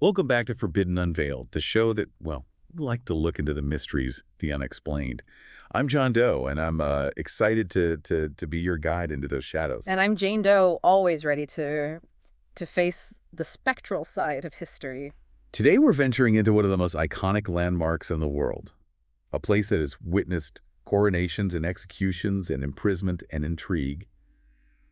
Welcome back to Forbidden Unveiled, the show that, well, we like to look into the mysteries, the unexplained. I'm John Doe, and I'm excited to be your guide into those shadows. And I'm Jane Doe, always ready to face the spectral side of history. Today we're venturing into one of the most iconic landmarks in the world, a place that has witnessed coronations and executions and imprisonment and intrigue,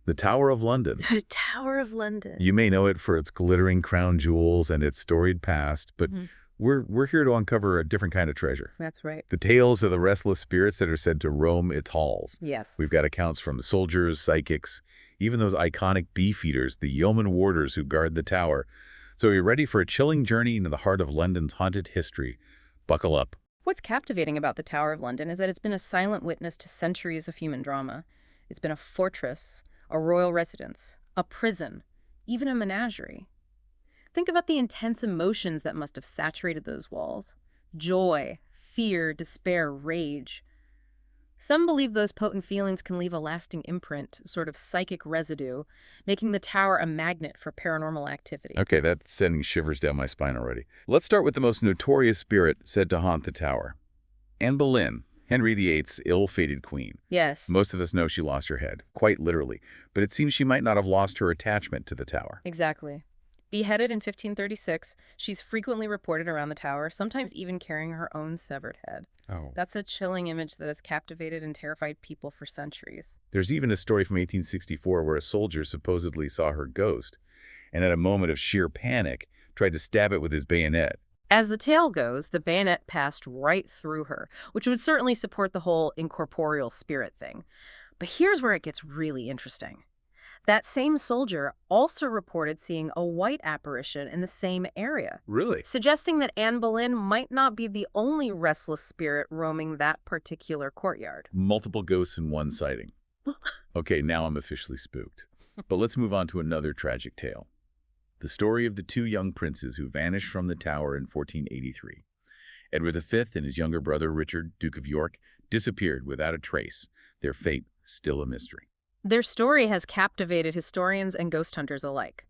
the Tower of London. The Tower of London. You may know it for its glittering crown jewels and its storied past, but we're here to uncover a different kind of treasure. That's right. The tales of the restless spirits that are said to roam its halls. Yes. We've got accounts from soldiers, psychics, even those iconic beefeaters, the yeoman warders who guard the tower. So are you ready for a chilling journey into the heart of London's haunted history? Buckle up. What's captivating about the Tower of London is that it's been a silent witness to centuries of human drama. It's been a fortress, a royal residence, a prison, even a menagerie. Think about the intense emotions that must have saturated those walls. Joy, fear, despair, rage. Some believe those potent feelings can leave a lasting imprint, sort of psychic residue, making the tower a magnet for paranormal activity. Okay, that's sending shivers down my spine already. Let's start with the most notorious spirit said to haunt the tower. Anne Boleyn, Henry VIII's ill-fated queen. Yes. Most of us know she lost her head, quite literally, but it seems she might not have lost her attachment to the tower. Exactly. Beheaded in 1536, she's frequently reported around the tower, sometimes even carrying her own severed head. Oh. That's a chilling image that has captivated and terrified people for centuries. There's even a story from 1864 where a soldier supposedly saw her ghost, and at a moment of sheer panic, tried to stab it with his bayonet. As the tale goes, the bayonet passed right through her, which would certainly support the whole incorporeal spirit thing. But here's where it gets really interesting. That same soldier also reported seeing a white apparition in the same area, Really? suggesting that Anne Boleyn might not be the only restless spirit roaming that particular courtyard. Multiple ghosts in one sighting. Okay, now I'm officially spooked. But let's move on to another tragic tale. The story of the two young princes who vanished from the tower in 1483. Edward V and his younger brother Richard, Duke of York, disappeared without a trace, their fate still a mystery. Their story has captivated historians and ghost hunters alike.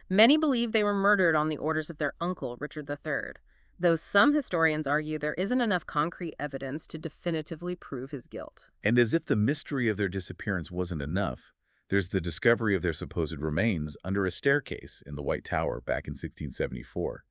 Many believe they were murdered on the orders of their uncle, Richard III, though some historians argue there isn't enough concrete evidence to definitively prove his guilt. And as if the mystery of their disappearance wasn't enough, there's the discovery of their supposed remains under a staircase in the White Tower back in 1674.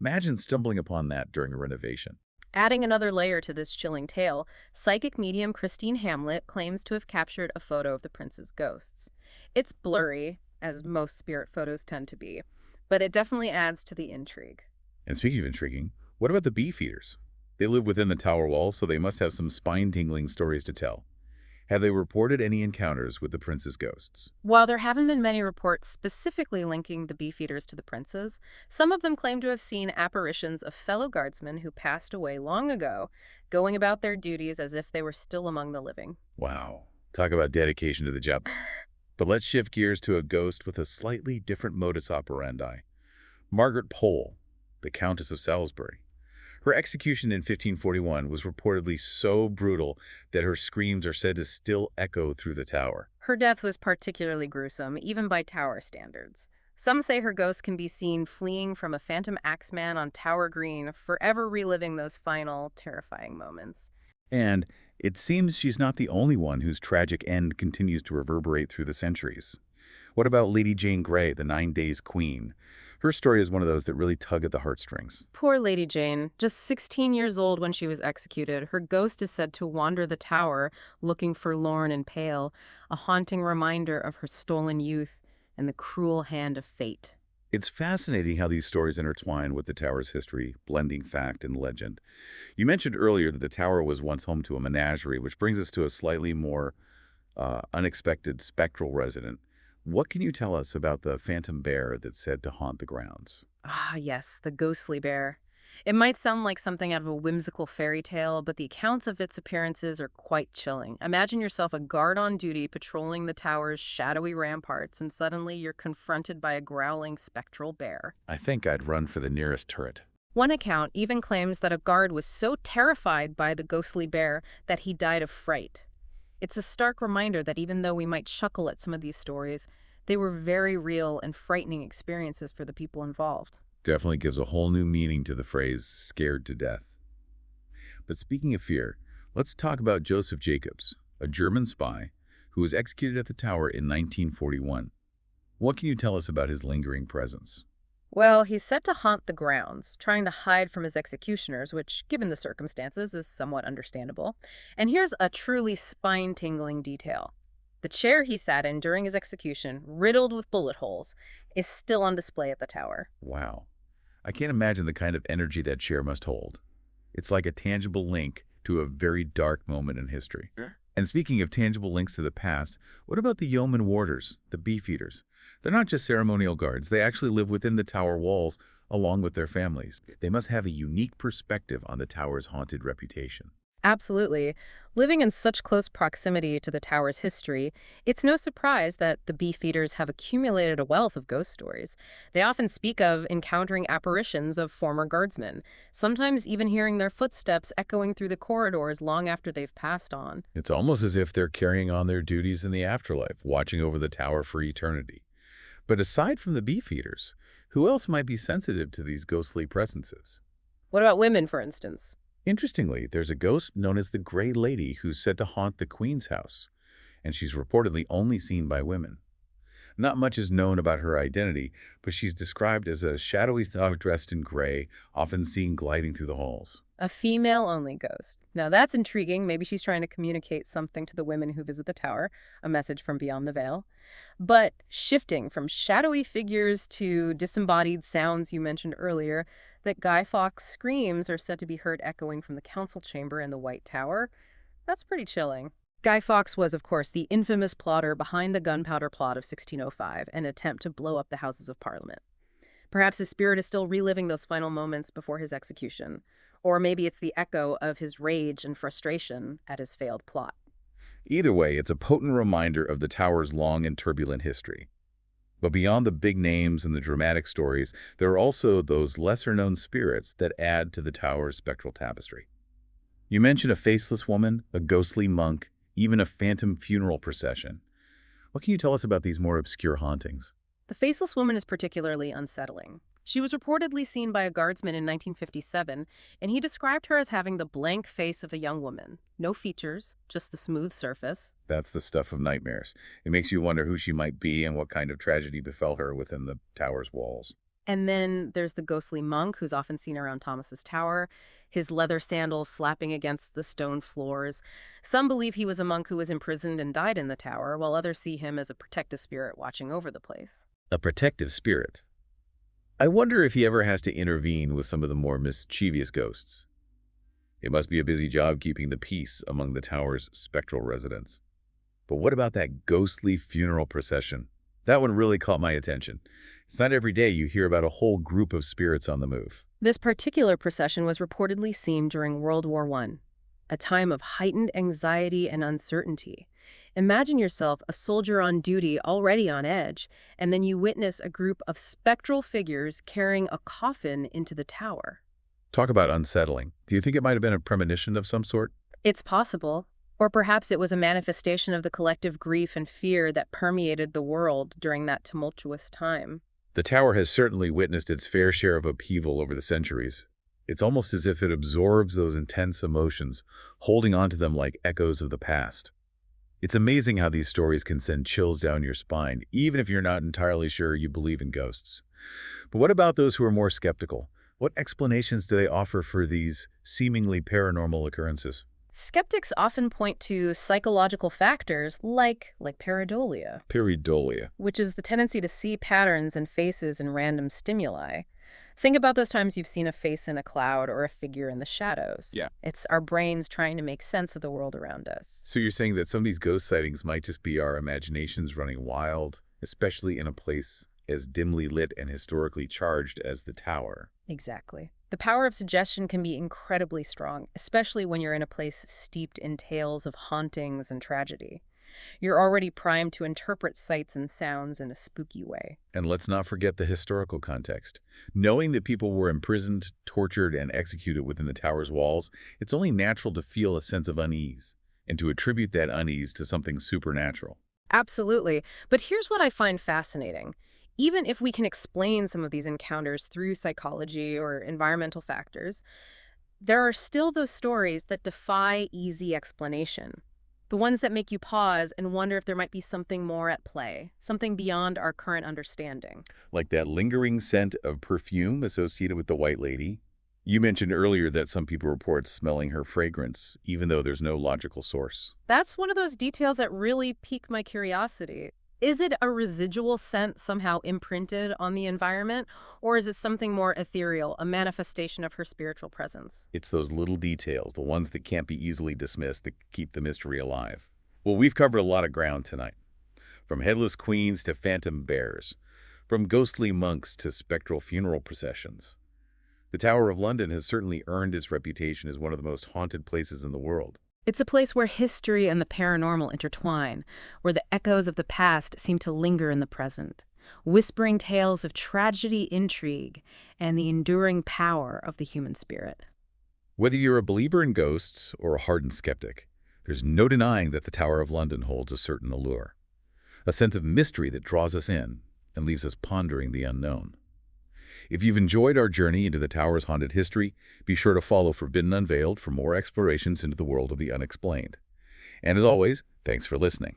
Imagine stumbling upon that during a renovation. Adding another layer to this chilling tale, psychic medium Christine Hamlet claims to have captured a photo of the prince's ghosts. It's blurry, as most spirit photos tend to be, but it definitely adds to the intrigue. And speaking of intriguing, what about the beefeaters? They live within the tower walls, so they must have some spine-tingling stories to tell. Have they reported any encounters with the prince's ghosts? While there haven't been many reports specifically linking the beefeaters to the princes, some of them claim to have seen apparitions of fellow guardsmen who passed away long ago, going about their duties as if they were still among the living. Wow, talk about dedication to the job. But let's shift gears to a ghost with a slightly different modus operandi. Margaret Pole, the Countess of Salisbury. Her execution in 1541 was reportedly so brutal that her screams are said to still echo through the tower. Her death was particularly gruesome, even by tower standards. Some say her ghost can be seen fleeing from a phantom axeman on Tower Green, forever reliving those final, terrifying moments. And it seems she's not the only one whose tragic end continues to reverberate through the centuries. What about Lady Jane Grey, the 9 Days Queen? Her story is one of those that really tug at the heartstrings. Poor Lady Jane, just 16 years old when she was executed, her ghost is said to wander the tower, looking forlorn and pale, a haunting reminder of her stolen youth and the cruel hand of fate. It's fascinating how these stories intertwine with the tower's history, blending fact and legend. You mentioned earlier that the tower was once home to a menagerie, which brings us to a slightly more unexpected spectral resident. What can you tell us about the phantom bear that's said to haunt the grounds? Ah, yes, the ghostly bear. It might sound like something out of a whimsical fairy tale, but the accounts of its appearances are quite chilling. Imagine yourself a guard on duty patrolling the tower's shadowy ramparts, and suddenly you're confronted by a growling spectral bear. I think I'd run for the nearest turret. One account even claims that a guard was so terrified by the ghostly bear that he died of fright. It's a stark reminder that even though we might chuckle at some of these stories, they were very real and frightening experiences for the people involved. Definitely gives a whole new meaning to the phrase scared to death. But speaking of fear, let's talk about Joseph Jacobs, a German spy who was executed at the tower in 1941. What can you tell us about his lingering presence? Well, he's set to haunt the grounds, trying to hide from his executioners, which, given the circumstances, is somewhat understandable. And here's a truly spine-tingling detail. The chair he sat in during his execution, riddled with bullet holes, is still on display at the tower. Wow. I can't imagine the kind of energy that chair must hold. It's like a tangible link to a very dark moment in history. Sure. And speaking of tangible links to the past, what about the yeoman warders, the beefeaters? They're not just ceremonial guards. They actually live within the tower walls along with their families. They must have a unique perspective on the tower's haunted reputation. Absolutely. Living in such close proximity to the tower's history, it's no surprise that the beefeaters have accumulated a wealth of ghost stories. They often speak of encountering apparitions of former guardsmen, sometimes even hearing their footsteps echoing through the corridors long after they've passed on. It's almost as if they're carrying on their duties in the afterlife, watching over the tower for eternity. But aside from the beefeaters, who else might be sensitive to these ghostly presences? What about women, for instance? Interestingly, there's a ghost known as the Grey Lady who's said to haunt the Queen's house, and she's reportedly only seen by women. Not much is known about her identity, but she's described as a shadowy thug dressed in gray, often seen gliding through the halls. A female-only ghost. Now that's intriguing. Maybe she's trying to communicate something to the women who visit the tower, a message from beyond the veil. But shifting from shadowy figures to disembodied sounds you mentioned earlier, that Guy Fawkes screams are said to be heard echoing from the council chamber in the White Tower, that's pretty chilling. Guy Fawkes was, of course, the infamous plotter behind the Gunpowder Plot of 1605, an attempt to blow up the Houses of Parliament. Perhaps his spirit is still reliving those final moments before his execution. Or maybe it's the echo of his rage and frustration at his failed plot. Either way, it's a potent reminder of the tower's long and turbulent history. But beyond the big names and the dramatic stories, there are also those lesser-known spirits that add to the tower's spectral tapestry. You mentioned a faceless woman, a ghostly monk, even a phantom funeral procession. What can you tell us about these more obscure hauntings? The faceless woman is particularly unsettling. She was reportedly seen by a guardsman in 1957, and he described her as having the blank face of a young woman. No features, just the smooth surface. That's the stuff of nightmares. It makes you wonder who she might be and what kind of tragedy befell her within the tower's walls. And then there's the ghostly monk who's often seen around Thomas's tower, his leather sandals slapping against the stone floors. Some believe he was a monk who was imprisoned and died in the tower, while others see him as a protective spirit watching over the place. A protective spirit. I wonder if he ever has to intervene with some of the more mischievous ghosts. It must be a busy job keeping the peace among the tower's spectral residents. But what about that ghostly funeral procession? That one really caught my attention. It's not every day you hear about a whole group of spirits on the move. This particular procession was reportedly seen during World War I, a time of heightened anxiety and uncertainty. Imagine yourself a soldier on duty already on edge, and then you witness a group of spectral figures carrying a coffin into the tower. Talk about unsettling. Do you think it might have been a premonition of some sort? It's possible. Or perhaps it was a manifestation of the collective grief and fear that permeated the world during that tumultuous time. The tower has certainly witnessed its fair share of upheaval over the centuries. It's almost as if it absorbs those intense emotions, holding on to them like echoes of the past. It's amazing how these stories can send chills down your spine, even if you're not entirely sure you believe in ghosts. But what about those who are more skeptical? What explanations do they offer for these seemingly paranormal occurrences? Skeptics often point to psychological factors like pareidolia, Pareidolia. which is the tendency to see patterns and faces in random stimuli. Think about those times you've seen a face in a cloud or a figure in the shadows. Yeah. It's our brains trying to make sense of the world around us. So you're saying that some of these ghost sightings might just be our imaginations running wild, especially in a place as dimly lit and historically charged as the tower. Exactly. The power of suggestion can be incredibly strong, especially when you're in a place steeped in tales of hauntings and tragedy. You're already primed to interpret sights and sounds in a spooky way. And let's not forget the historical context. Knowing that people were imprisoned, tortured, and executed within the tower's walls, it's only natural to feel a sense of unease and to attribute that unease to something supernatural. Absolutely. But here's what I find fascinating. Even if we can explain some of these encounters through psychology or environmental factors, there are still those stories that defy easy explanation. The ones that make you pause and wonder if there might be something more at play, something beyond our current understanding. Like that lingering scent of perfume associated with the White Lady. You mentioned earlier that some people report smelling her fragrance, even though there's no logical source. That's one of those details that really pique my curiosity. Is it a residual scent somehow imprinted on the environment, or is it something more ethereal, a manifestation of her spiritual presence? It's those little details, the ones that can't be easily dismissed, that keep the mystery alive. Well, we've covered a lot of ground tonight. From headless queens to phantom bears. From ghostly monks to spectral funeral processions. The Tower of London has certainly earned its reputation as one of the most haunted places in the world. It's a place where history and the paranormal intertwine, where the echoes of the past seem to linger in the present, whispering tales of tragedy, intrigue, and the enduring power of the human spirit. Whether you're a believer in ghosts or a hardened skeptic, there's no denying that the Tower of London holds a certain allure, a sense of mystery that draws us in and leaves us pondering the unknown. If you've enjoyed our journey into the Tower's haunted history, be sure to follow Forbidden Unveiled for more explorations into the world of the unexplained. And as always, thanks for listening.